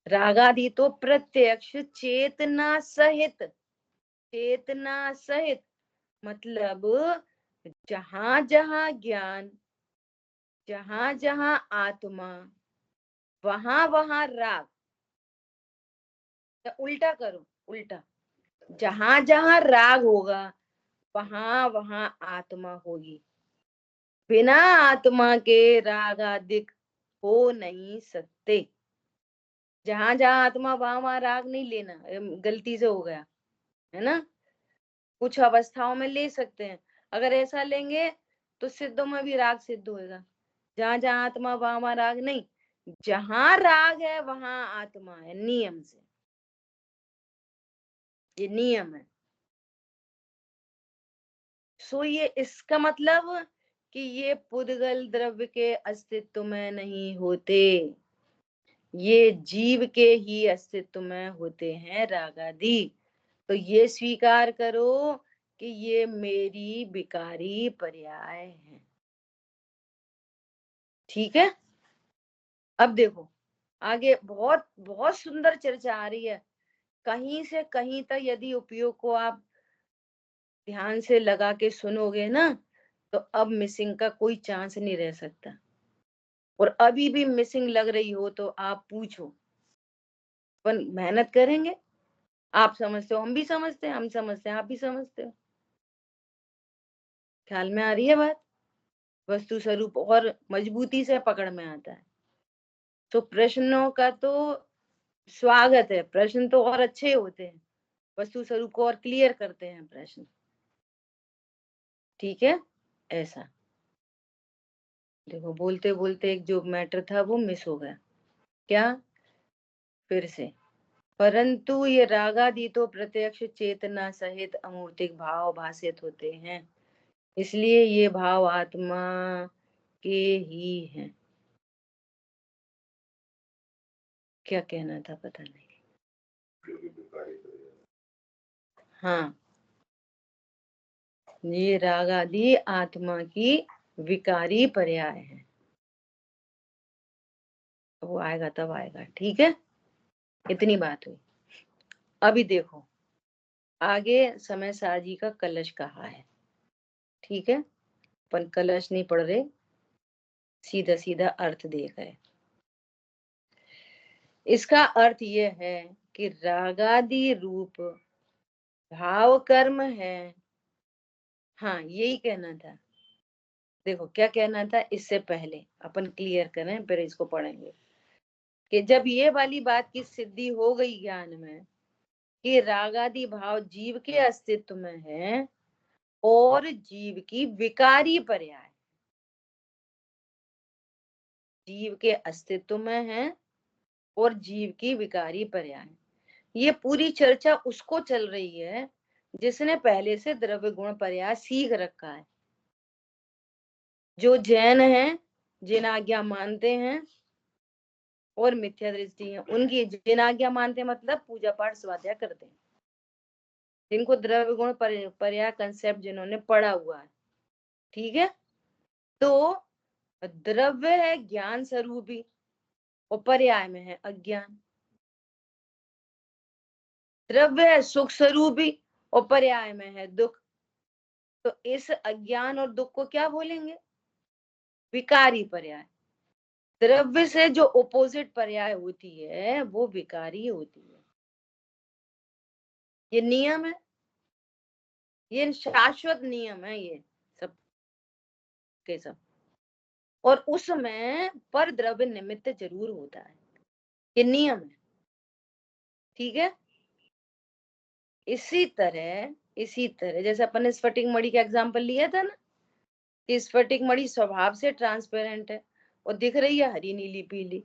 रागादि तो प्रत्यक्ष चेतना सहित, चेतना सहित मतलब जहां जहां ज्ञान, जहां जहां आत्मा, वहां वहां राग। तो उल्टा करो, उल्टा, जहां जहां राग होगा वहां वहां आत्मा होगी। बिना आत्मा के राग आदिक हो नहीं सकते। जहां जहां आत्मा वहां वहां राग नहीं लेना, गलती से हो गया है ना। कुछ अवस्थाओं में ले सकते हैं, अगर ऐसा लेंगे तो सिद्धों में भी राग सिद्ध होगा। जहां जहां आत्मा वहां वहां राग नहीं, जहां राग है वहां आत्मा है, नियम से, ये नियम है। सो ये इसका मतलब कि ये पुद्गल द्रव्य के अस्तित्व में नहीं होते, ये जीव के ही अस्तित्व में होते हैं रागादि। तो ये स्वीकार करो कि ये मेरी विकारी पर्याय है। ठीक है, अब देखो आगे बहुत बहुत सुंदर चर्चा आ रही है। कहीं से कहीं तक यदि उपयोग को आप ध्यान से लगा के सुनोगे ना, तो अब मिसिंग का कोई चांस नहीं रह सकता। और अभी भी मिसिंग लग रही हो तो आप पूछो, पर मेहनत करेंगे। आप समझते हो, हम भी समझते हैं, हम समझते हैं, आप भी समझते हो। ख्याल में आ रही है बात? वस्तु स्वरूप और मजबूती से पकड़ में आता है। तो प्रश्नों का तो स्वागत है, प्रश्न तो और अच्छे होते हैं, वस्तु स्वरूप को और क्लियर करते हैं प्रश्न। ठीक है, ऐसा देखो, बोलते बोलते एक जो मैटर था वो मिस हो गया। क्या? फिर से, परंतु ये रागादि तो प्रत्यक्ष चेतना सहित अमूर्तिक भाव भाषित होते हैं, इसलिए ये भाव आत्मा के ही हैं। क्या कहना था पता नहीं। हाँ, ये राग आदि आत्मा की विकारी पर्याय है। वो आएगा तब आएगा। ठीक है, इतनी बात हुई। अभी देखो आगे समय साजी का कलश कहा है। ठीक है, पर कलश नहीं पढ़ रहे, सीधा सीधा अर्थ देख रहे। इसका अर्थ यह है कि रागादि रूप भाव कर्म है। हाँ, यही कहना था देखो क्या कहना था, इससे पहले अपन क्लियर करें फिर इसको पढ़ेंगे कि जब ये वाली बात की सिद्धि हो गई ज्ञान में कि रागादि भाव जीव के अस्तित्व में है और जीव की विकारी पर्याय, जीव के अस्तित्व में है और जीव की विकारी पर्याय, ये पूरी चर्चा उसको चल रही है जिसने पहले से द्रव्य गुण पर्याय सीख रखा है। जो जैन हैं, जिन आज्ञा मानते हैं और मिथ्या दृष्टि है उनकी, जिन आज्ञा मानते हैं मतलब पूजा पाठ स्वाध्याय करते हैं, जिनको द्रव्य गुण पर्याय कंसेप्ट जिन्होंने पढ़ा हुआ है, ठीक है। तो द्रव्य है ज्ञान स्वरूपी और पर्याय में है अज्ञान, द्रव्य है सुख स्वरूपी और पर्याय में है दुख। तो इस अज्ञान और दुख को क्या बोलेंगे, विकारी पर्याय। द्रव्य से जो ओपोजिट पर्याय होती है वो विकारी होती है। ये नियम है, ये शाश्वत नियम है, ये सब के सब। और उसमें पर द्रव्य निमित्त जरूर होता है, ये नियम है, ठीक है। इसी तरह जैसे अपन ने स्फटिक मणि का एग्जांपल लिया था ना, कि स्फटिक मणि स्वभाव से ट्रांसपेरेंट है और दिख रही है हरी नीली पीली,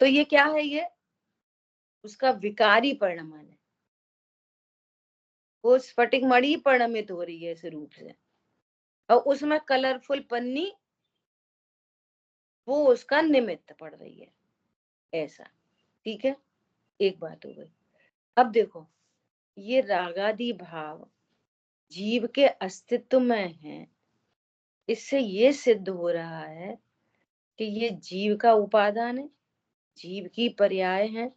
तो ये क्या है, ये उसका विकारी परिणमन है। वो स्फटिक मणि परिणमित हो रही है इस रूप से, और उसमें कलरफुल पन्नी वो उसका निमित्त पड़ रही है, ऐसा, ठीक है। एक बात हो गई। अब देखो, ये रागादि भाव जीव के अस्तित्व में है, इससे ये सिद्ध हो रहा है कि ये जीव का उपादान है, जीव की पर्याय है,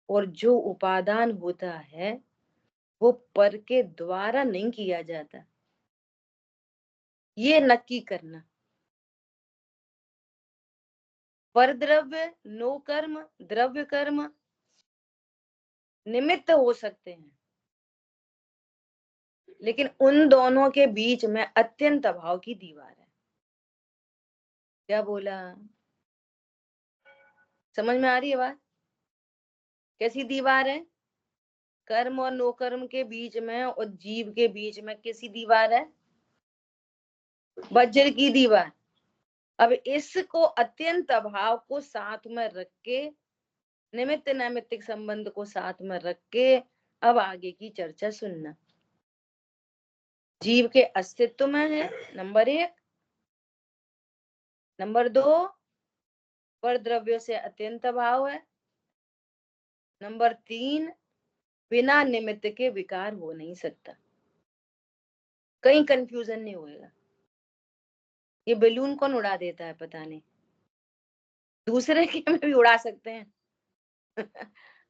और जो उपादान होता है वो पर के द्वारा नहीं किया जाता, ये नक्की करना। पर द्रव्य नो कर्म, द्रव्य कर्म निमित्त हो सकते हैं, लेकिन उन दोनों के बीच में अत्यंत अभाव की दीवार है। क्या बोला, समझ में आ रही है बात? कैसी दीवार है? कर्म और नो कर्म के बीच में और जीव के बीच में कैसी दीवार है? वज्र की दीवार। अब इसको अत्यंत अभाव को साथ में रख के, निमित्त नैमित्तिक संबंध को साथ में रख के अब आगे की चर्चा सुनना। जीव के अस्तित्व में है नंबर 1, नंबर 2 पर द्रव्यों से अत्यंत अभाव है, नंबर 3 बिना निमित्त के विकार हो नहीं सकता। कहीं कंफ्यूजन नहीं होएगा। ये बैलून कौन उड़ा देता है पता नहीं, दूसरे के में भी उड़ा सकते हैं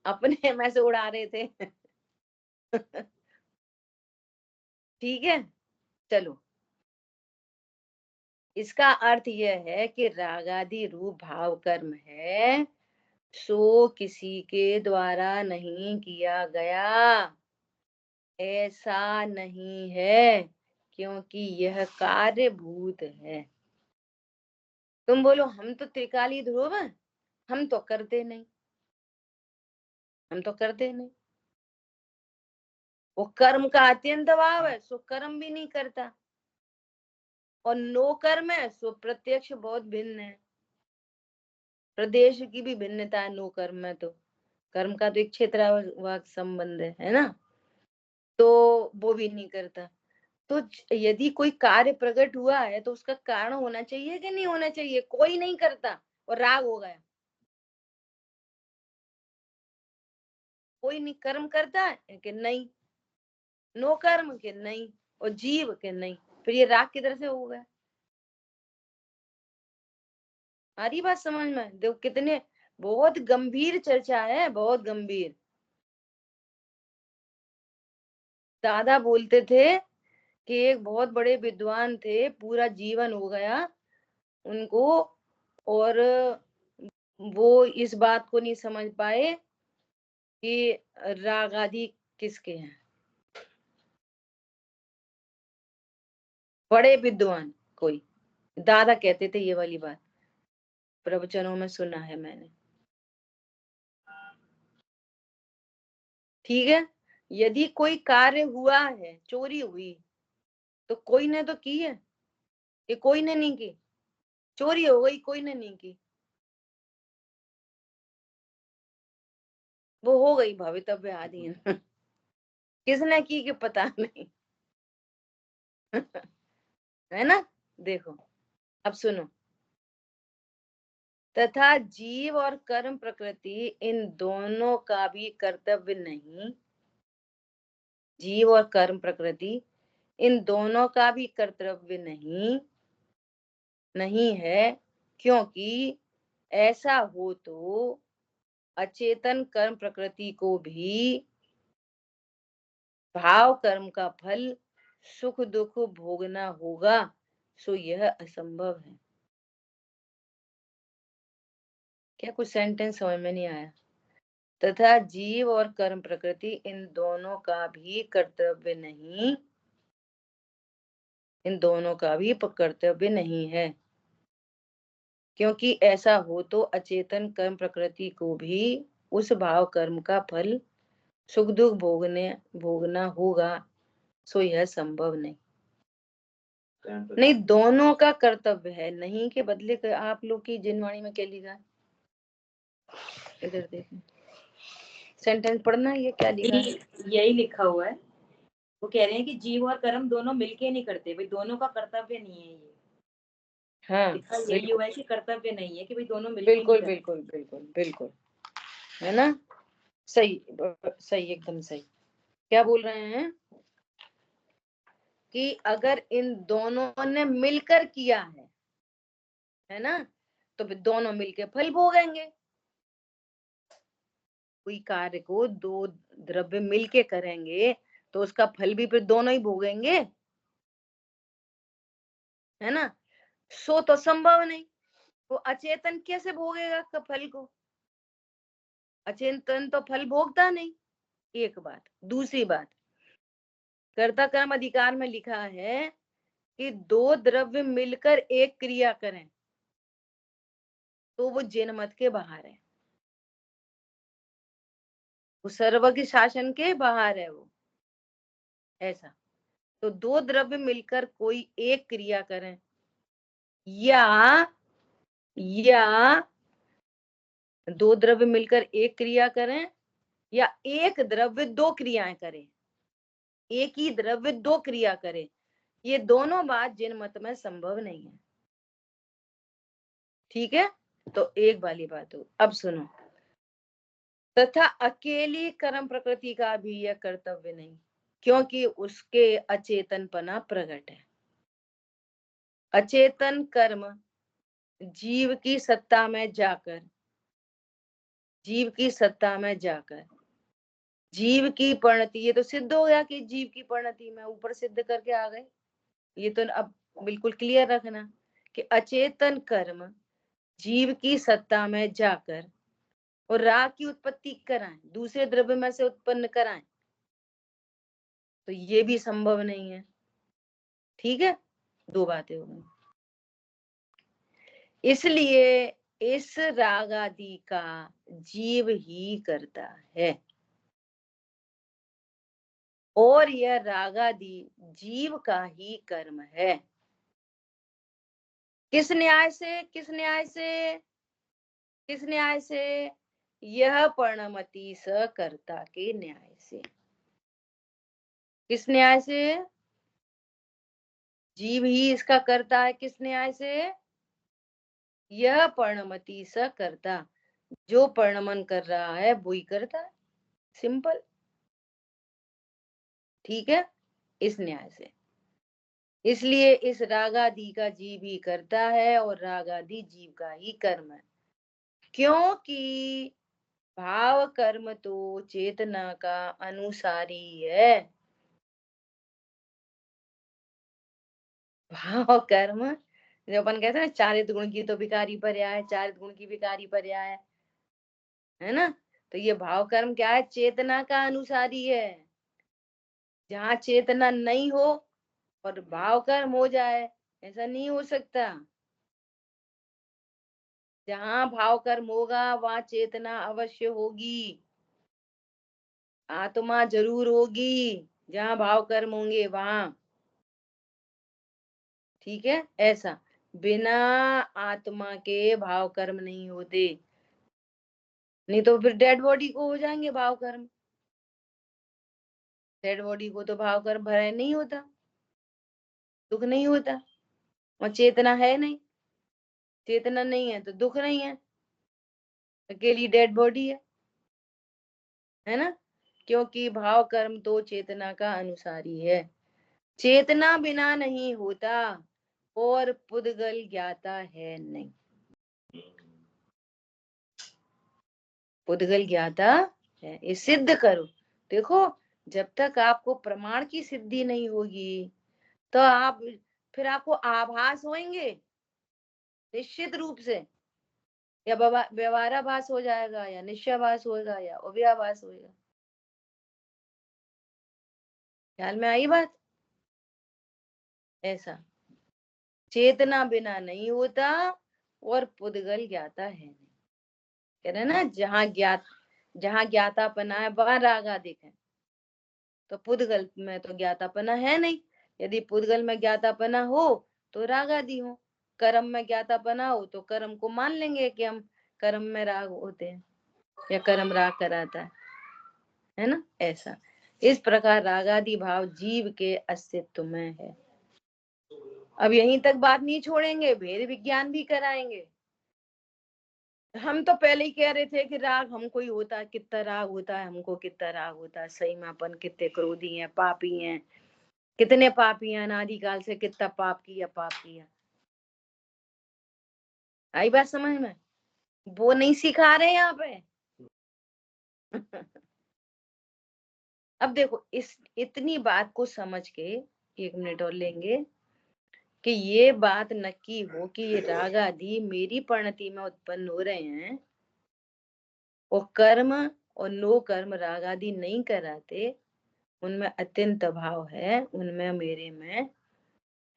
अपने में से उड़ा रहे थे ठीक है, चलो। इसका अर्थ यह है कि रागादि रूप भाव कर्म है सो किसी के द्वारा नहीं किया गया, ऐसा नहीं है, क्योंकि यह कार्यभूत है। तुम बोलो हम तो त्रिकाली ध्रुव हैं, हम तो करते नहीं, हम तो करते नहीं। वो कर्म का अत्यंत अभाव है सो कर्म भी नहीं करता, और नो कर्म है सो प्रत्यक्ष बहुत भिन्न है, प्रदेश की भी भिन्नता है नो कर्म में। तो कर्म का तो एक क्षेत्रवाक संबंध है ना, तो वो भी नहीं करता। तो यदि कोई कार्य प्रकट हुआ है तो उसका कारण होना चाहिए कि नहीं होना चाहिए? कोई नहीं करता और राग हो गया, कोई नहीं कर्म करता है कि नहीं, नो कर्म के नहीं, और जीव के नहीं, फिर ये राग किधर से हो गया? आ रही बात समझ में? देखो कितने, बहुत गंभीर चर्चा है, बहुत गंभीर। दादा बोलते थे कि एक बहुत बड़े विद्वान थे, पूरा जीवन हो गया उनको, और वो इस बात को नहीं समझ पाए कि राग आदि किसके हैं। बड़े विद्वान कोई दादा कहते थे ये वाली बात, प्रवचनों में सुना है मैंने। ठीक है, यदि कोई कार्य हुआ है, चोरी हुई, तो कोई ने तो की है, ये कोई ने नहीं की, चोरी हो गई, कोई ने नहीं की, वो हो गई भवितव्य अधीन। किसने की कि पता नहीं। है ना। देखो अब सुनो, तथा जीव और कर्म प्रकृति इन दोनों का भी कर्तव्य नहीं, जीव और कर्म प्रकृति इन दोनों का भी कर्तव्य नहीं नहीं है, क्योंकि ऐसा हो तो अचेतन कर्म प्रकृति को भी भाव कर्म का फल सुख दुख भोगना होगा, सो यह असंभव है। क्या कुछ सेंटेंस समझ में नहीं आया? तथा जीव और कर्म प्रकृति इन दोनों का भी कर्तव्य नहीं, इन दोनों का भी कर्तव्य नहीं है, क्योंकि ऐसा हो तो अचेतन कर्म प्रकृति को भी उस भाव कर्म का फल सुख दुख भोगना होगा, सो यह संभव नहीं। नहीं, दोनों का कर्तव्य है, नहीं के बदले कर आप लोग की जिनवाणी में क्या लिखा है? इधर देखो, सेंटेंस पढ़ना, ये क्या लिखा है? यही लिखा हुआ है। वो कह रहे हैं कि जीव और कर्म दोनों मिलके नहीं करते, भाई दोनों का कर्तव्य नहीं है ये। हाँ, लिखा यही हुआ है कि कर्तव्य नहीं है कि भाई दोनों मिलके नहीं बिल्कुल करते। बिल्कुल बिल्कुल बिल्कुल, है ना। सही, सही, एकदम सही। क्या बोल रहे हैं कि अगर इन दोनों ने मिलकर किया है ना, तो फिर दोनों मिलके फल भोगेंगे। कोई कार्य को दो द्रव्य मिलके करेंगे तो उसका फल भी फिर दोनों ही भोगेंगे, है ना। सो तो संभव नहीं, वो अचेतन कैसे भोगेगा फल को? अचेतन तो फल भोगता नहीं, एक बात। दूसरी बात, कर्ता कर्म अधिकार में लिखा है कि दो द्रव्य मिलकर एक क्रिया करें तो वो जिन मत के बाहर है, वो सर्व के शासन के बाहर है वो, ऐसा। तो दो द्रव्य मिलकर कोई एक क्रिया करें, या दो द्रव्य मिलकर एक क्रिया करें, या एक द्रव्य दो क्रियाएं करे, एक ही द्रव्य दो क्रिया करे, ये दोनों बात जिन मत में संभव नहीं है। ठीक है, तो एक वाली बात हो। अब सुनो, तथा अकेली कर्म प्रकृति का भी यह कर्तव्य नहीं, क्योंकि उसके अचेतनपना प्रकट है। अचेतन कर्म जीव की सत्ता में जाकर, जीव की सत्ता में जाकर जीव की परिणति, ये तो सिद्ध हो गया कि जीव की परिणति में ऊपर सिद्ध करके आ गए। ये तो अब बिल्कुल क्लियर रखना कि अचेतन कर्म जीव की सत्ता में जाकर और राग की उत्पत्ति कराएं, दूसरे द्रव्य में से उत्पन्न कराएं, तो ये भी संभव नहीं है। ठीक है, दो बातें हो गई। इसलिए इस राग आदि का जीव ही करता है, और यह राग आदि जीव का ही कर्म है। किस न्याय से? किस न्याय से? किस न्याय से? यह पर्णमति सकर्ता के न्याय से। किस न्याय से? जीव ही इसका करता है। किस न्याय से? यह पर्णमति सकर्ता, जो पर्णमन कर रहा है वो ही करता है, सिंपल। ठीक है, इस न्याय से। इसलिए इस रागादि का जीव ही करता है और रागादि जीव का ही कर्म है, क्योंकि भाव कर्म तो चेतना का अनुसारी है। भाव कर्म, जो अपन कहते हैं ना, चारित गुण की तो विकारी पर्याय, चारित गुण की विकारी पर्याय, है ना। तो ये भाव कर्म क्या है? चेतना का अनुसारी है। जहाँ चेतना नहीं हो और भाव कर्म हो जाए, ऐसा नहीं हो सकता। जहाँ भाव कर्म होगा वहां चेतना अवश्य होगी, आत्मा जरूर होगी, जहाँ भाव कर्म होंगे वहां। ठीक है, ऐसा बिना आत्मा के भाव कर्म नहीं होते, नहीं तो फिर डेड बॉडी को हो जाएंगे भाव कर्म। डेड बॉडी को तो भाव कर्म भय नहीं होता, दुख नहीं होता, और चेतना है नहीं, चेतना नहीं है तो दुख नहीं है, अकेली डेड बॉडी है ना। क्योंकि भाव कर्म तो चेतना का अनुसारी है, चेतना बिना नहीं होता, और पुद्गल ज्ञाता है नहीं, पुद्गल ज्ञाता है, ये सिद्ध करो। देखो, जब तक आपको प्रमाण की सिद्धि नहीं होगी तो आप फिर आपको आभास होंगे निश्चित रूप से, या व्यवहाराभास हो जाएगा, या निश्चयाभास होगा, या अव्ययाभास होगा। ख्याल में आई बात? ऐसा चेतना बिना नहीं होता, और पुद्गल ज्ञाता है नहीं। कह रहे ना, जहाँ ज्ञातापना है वहां रागादिक है, तो पुद्गल में तो ज्ञातापना है नहीं। यदि पुद्गल में ज्ञातापना हो तो राग आदि हो, कर्म में ज्ञातापना हो तो कर्म को मान लेंगे कि हम कर्म में राग होते हैं, या कर्म राग कराता है ना। ऐसा इस प्रकार रागादि भाव जीव के अस्तित्व में है। अब यहीं तक बात नहीं छोड़ेंगे, भेद विज्ञान भी कराएंगे। हम तो पहले ही कह रहे थे कि राग हमको ही होता है, कितना राग होता है हमको, कितना राग होता है, सही में अपन कितने क्रोधी हैं, पापी हैं, कितने पापी हैं, अनादिकाल से कितना पाप किया, पाप किया। आई बात समझ में? वो नहीं सिखा रहे यहाँ पे। अब देखो, इस इतनी बात को समझ के 1 मिनट और लेंगे कि ये बात नक्की हो कि ये राग आदि मेरी परिणति में उत्पन्न हो रहे हैं, और कर्म और नो कर्म राग आदि नहीं कराते, उनमें अत्यंत अभाव है, उनमें मेरे में,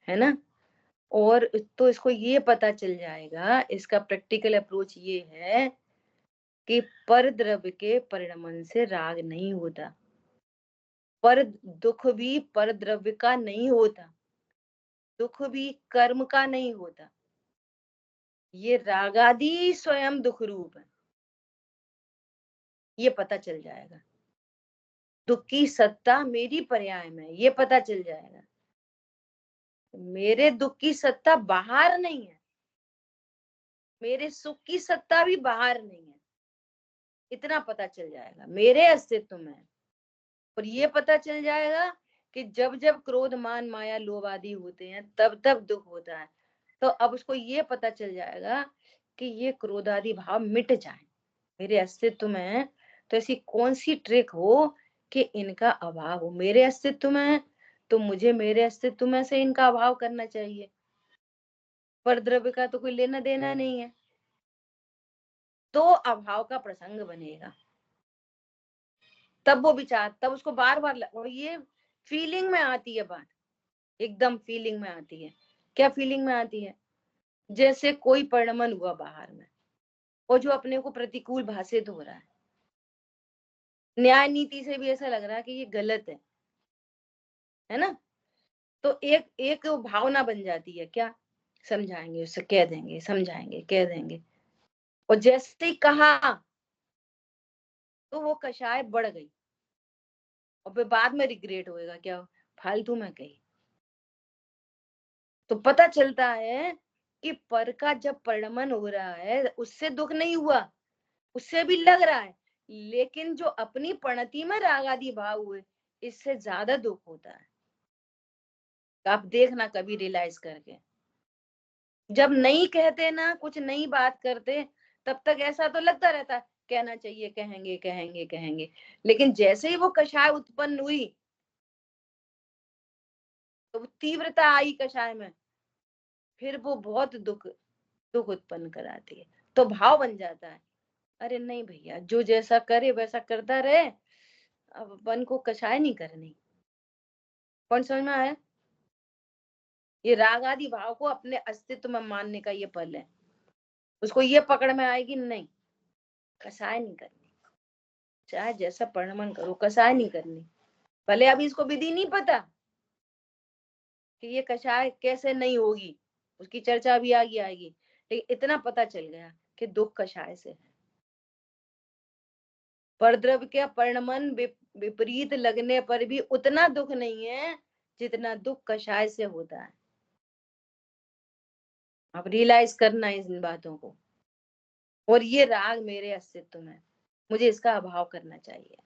है ना। और तो इसको ये पता चल जाएगा, इसका प्रैक्टिकल अप्रोच ये है कि पर द्रव्य के परिणमन से राग नहीं होता, पर दुख भी पर द्रव्य का नहीं होता, दुख भी कर्म का नहीं होता, ये रागादि स्वयं दुख रूप है, ये पता चल जाएगा। दुख की सत्ता मेरी पर्याय में, ये पता चल जाएगा। मेरे दुख की सत्ता बाहर नहीं है, मेरे सुख की सत्ता भी बाहर नहीं है, इतना पता चल जाएगा मेरे अस्तित्व में। और ये पता चल जाएगा कि जब जब क्रोध मान माया लोभ आदि होते हैं तब तब दुख होता है। तो अब उसको ये पता चल जाएगा कि ये क्रोध आदि भाव मिट जाए मेरे अस्तित्व में, तो ऐसी कौन सी ट्रिक हो कि इनका अभाव हो मेरे अस्तित्व में, तो मुझे मेरे अस्तित्व में से इनका अभाव करना चाहिए। पर द्रव्य का तो कोई लेना देना नहीं है, तो अभाव का प्रसंग बनेगा, तब वो विचार, तब उसको बार बार, और ये फीलिंग में आती है बात, एकदम फीलिंग में आती है। क्या फीलिंग में आती है? जैसे कोई परिणमन हुआ बाहर में, और जो अपने को प्रतिकूल भाषित हो रहा है, न्याय नीति से भी ऐसा लग रहा है कि ये गलत है ना। तो एक एक भावना बन जाती है, क्या? समझाएंगे उससे, कह देंगे, समझाएंगे, कह देंगे, और जैसे ही कहा तो वो कषाय बढ़ गई, और फिर बाद में रिग्रेट होएगा, क्या फालतू में कही। तो पता चलता है कि पर का जब परिणमन हो रहा है उससे दुख नहीं हुआ, उससे भी लग रहा है, लेकिन जो अपनी परिणति में राग आदि भाव हुए, इससे ज्यादा दुख होता है। आप देखना कभी रियलाइज करके, जब नहीं कहते ना, कुछ नई बात करते, तब तक ऐसा तो लगता रहता है कहना चाहिए, कहेंगे कहेंगे कहेंगे, लेकिन जैसे ही वो कषाय उत्पन्न हुई तो वो तीव्रता आई कषाय में, फिर वो बहुत दुख दुख उत्पन्न कराती है। तो भाव बन जाता है, अरे नहीं भैया, जो जैसा करे वैसा करता रहे, अब अपन को कषाय नहीं करनी। कौन समझ में आया? ये राग आदि भाव को अपने अस्तित्व में मानने का ये पल है। उसको ये पकड़ में आएगी नहीं, कसाय नहीं करनी, चाहे जैसा परिणमन करो, कसाय नहीं करनी। भले अभी इसको विधि नहीं पता कि ये कषाय कैसे नहीं होगी, उसकी चर्चा भी आगे आएगी, लेकिन इतना पता चल गया कि दुख कषाय से है। परद्रव्य के परिणमन विपरीत लगने पर भी उतना दुख नहीं है जितना दुख कषाय से होता है। आप रियलाइज करना है इन बातों को। और ये राग मेरे अस्तित्व में, मुझे इसका अभाव करना चाहिए।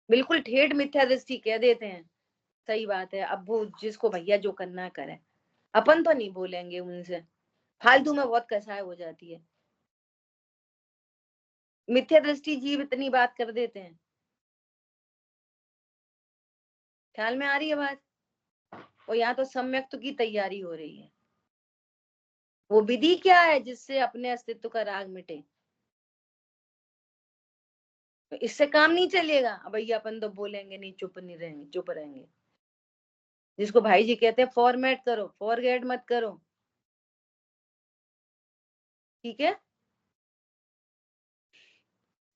बिल्कुल ठेठ मिथ्या दृष्टि कह देते हैं, सही बात है, अब वो जिसको भैया जो करना है करे, अपन तो नहीं बोलेंगे उनसे, फालतू में बहुत कसाय हो जाती है। मिथ्या दृष्टि जीव इतनी बात कर देते हैं। ख्याल में आ रही है बात? और यहाँ तो सम्यक्त की तैयारी हो रही है। वो विधि क्या है जिससे अपने अस्तित्व का राग मिटे? तो इससे काम नहीं चलेगा। अब भैया अपन तो बोलेंगे नहीं, चुप नहीं रहेंगे, चुप रहेंगे। जिसको भाई जी कहते हैं फॉर्मेट करो, फॉरगेट मत करो। ठीक है।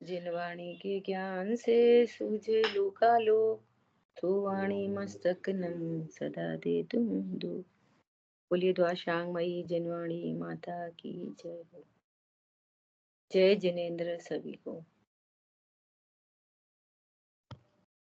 जिन वाणी के ज्ञान से सूझे लोकालो, तो वाणी मस्तक नम सदा दे तुम दो। बोलिए द्वाशांग मई जिनवाणी माता की जय हो। जय जिनेन्द्र सभी को।